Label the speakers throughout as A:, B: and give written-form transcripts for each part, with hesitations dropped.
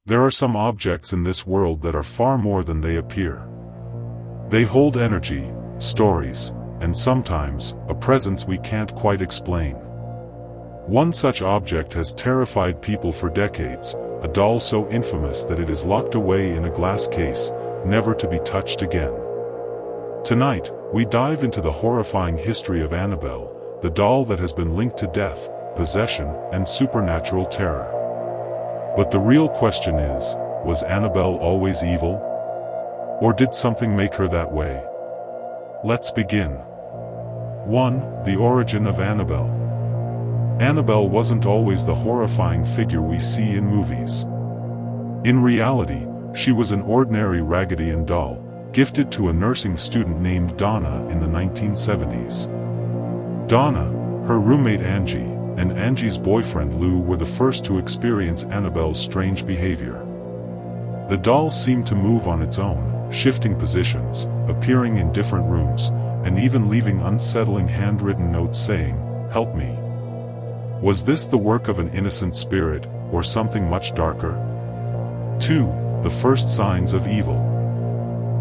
A: There are some objects in this world that are far more than they appear. They hold energy, stories, and sometimes, a presence we can't quite explain. One such object has terrified people for decades, a doll so infamous that it is locked away in a glass case, never to be touched again. Tonight, we dive into the horrifying history of Annabelle, the doll that has been linked to death, possession, and supernatural terror. But the real question is, was Annabelle always evil? Or did something make her that way? Let's begin. 1. The origin of Annabelle. Annabelle wasn't always the horrifying figure we see in movies. In reality, she was an ordinary Raggedy Ann doll, gifted to a nursing student named Donna in the 1970s. Donna, her roommate Angie, and Angie's boyfriend Lou were the first to experience Annabelle's strange behavior. The doll seemed to move on its own, shifting positions, appearing in different rooms, and even leaving unsettling handwritten notes saying, "Help me." Was this the work of an innocent spirit, or something much darker? 2. The first signs of evil.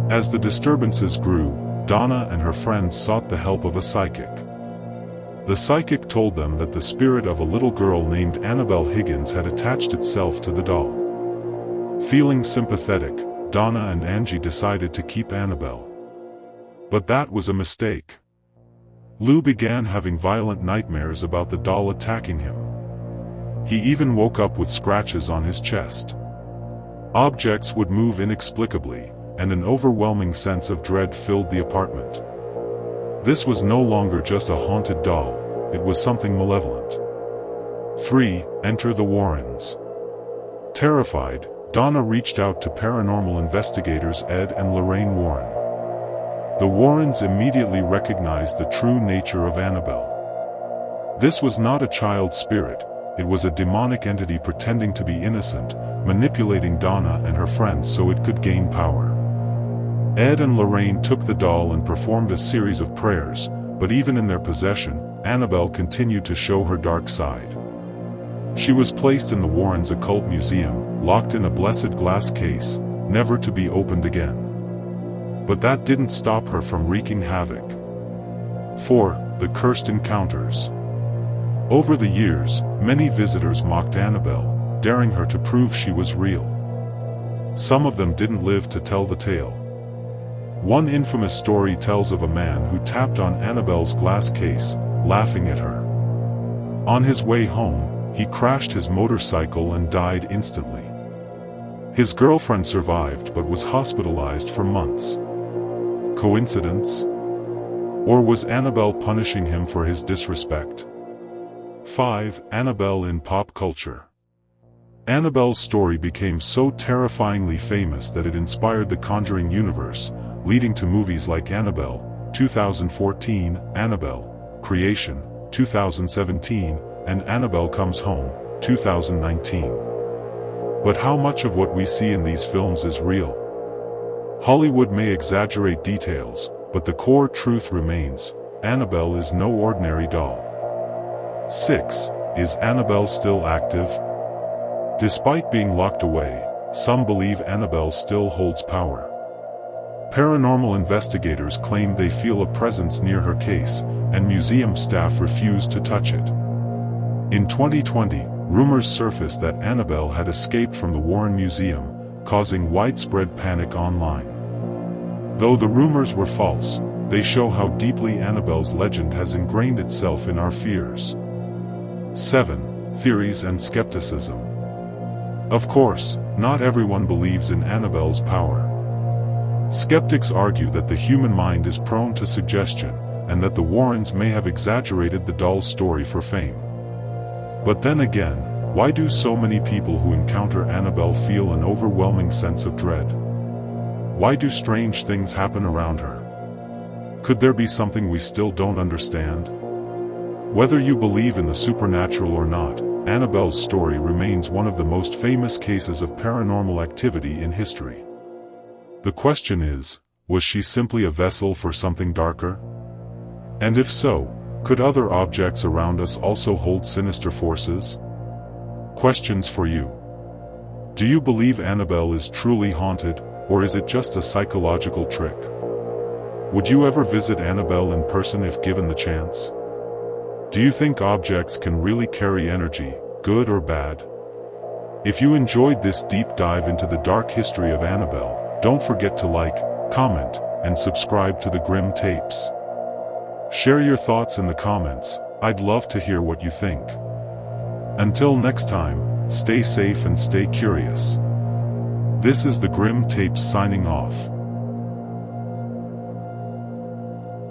A: As the disturbances grew, Donna and her friends sought the help of a psychic. The psychic told them that the spirit of a little girl named Annabelle Higgins had attached itself to the doll. Feeling sympathetic, Donna and Angie decided to keep Annabelle. But that was a mistake. Lou began having violent nightmares about the doll attacking him. He even woke up with scratches on his chest. Objects would move inexplicably, and an overwhelming sense of dread filled the apartment. This was no longer just a haunted doll, it was something malevolent. 3. Enter the Warrens. Terrified, Donna reached out to paranormal investigators Ed and Lorraine Warren. The Warrens immediately recognized the true nature of Annabelle. This was not a child spirit, it was a demonic entity pretending to be innocent, manipulating Donna and her friends so it could gain power. Ed and Lorraine took the doll and performed a series of prayers, but even in their possession, Annabelle continued to show her dark side. She was placed in the Warrens' occult museum, locked in a blessed glass case, never to be opened again. But that didn't stop her from wreaking havoc. 4. The cursed encounters. Over the years, many visitors mocked Annabelle, daring her to prove she was real. Some of them didn't live to tell the tale. One infamous story tells of a man who tapped on Annabelle's glass case, laughing at her. On his way home, he crashed his motorcycle and died instantly. His girlfriend survived but was hospitalized for months. Coincidence? Or was Annabelle punishing him for his disrespect? 5. Annabelle in pop culture. Annabelle's story became so terrifyingly famous that it inspired the Conjuring universe, leading to movies like Annabelle, 2014, Annabelle, Creation, 2017, and Annabelle Comes Home, 2019. But how much of what we see in these films is real? Hollywood may exaggerate details, but the core truth remains: Annabelle is no ordinary doll. 6. Is Annabelle still active? Despite being locked away, some believe Annabelle still holds power. Paranormal investigators claim they feel a presence near her case, and museum staff refuse to touch it. In 2020, rumors surfaced that Annabelle had escaped from the Warren Museum, causing widespread panic online. Though the rumors were false, they show how deeply Annabelle's legend has ingrained itself in our fears. 7. Theories and skepticism. Of course, not everyone believes in Annabelle's power. Skeptics argue that the human mind is prone to suggestion, and that the Warrens may have exaggerated the doll's story for fame. But then again, why do so many people who encounter Annabelle feel an overwhelming sense of dread? Why do strange things happen around her? Could there be something we still don't understand? Whether you believe in the supernatural or not, Annabelle's story remains one of the most famous cases of paranormal activity in history. The question is, was she simply a vessel for something darker? And if so, could other objects around us also hold sinister forces? Questions for you. Do you believe Annabelle is truly haunted, or is it just a psychological trick? Would you ever visit Annabelle in person if given the chance? Do you think objects can really carry energy, good or bad? If you enjoyed this deep dive into the dark history of Annabelle, don't forget to like, comment, and subscribe to the Grim Tapes. Share your thoughts in the comments, I'd love to hear what you think. Until next time, stay safe and stay curious. This is the Grim Tapes signing off.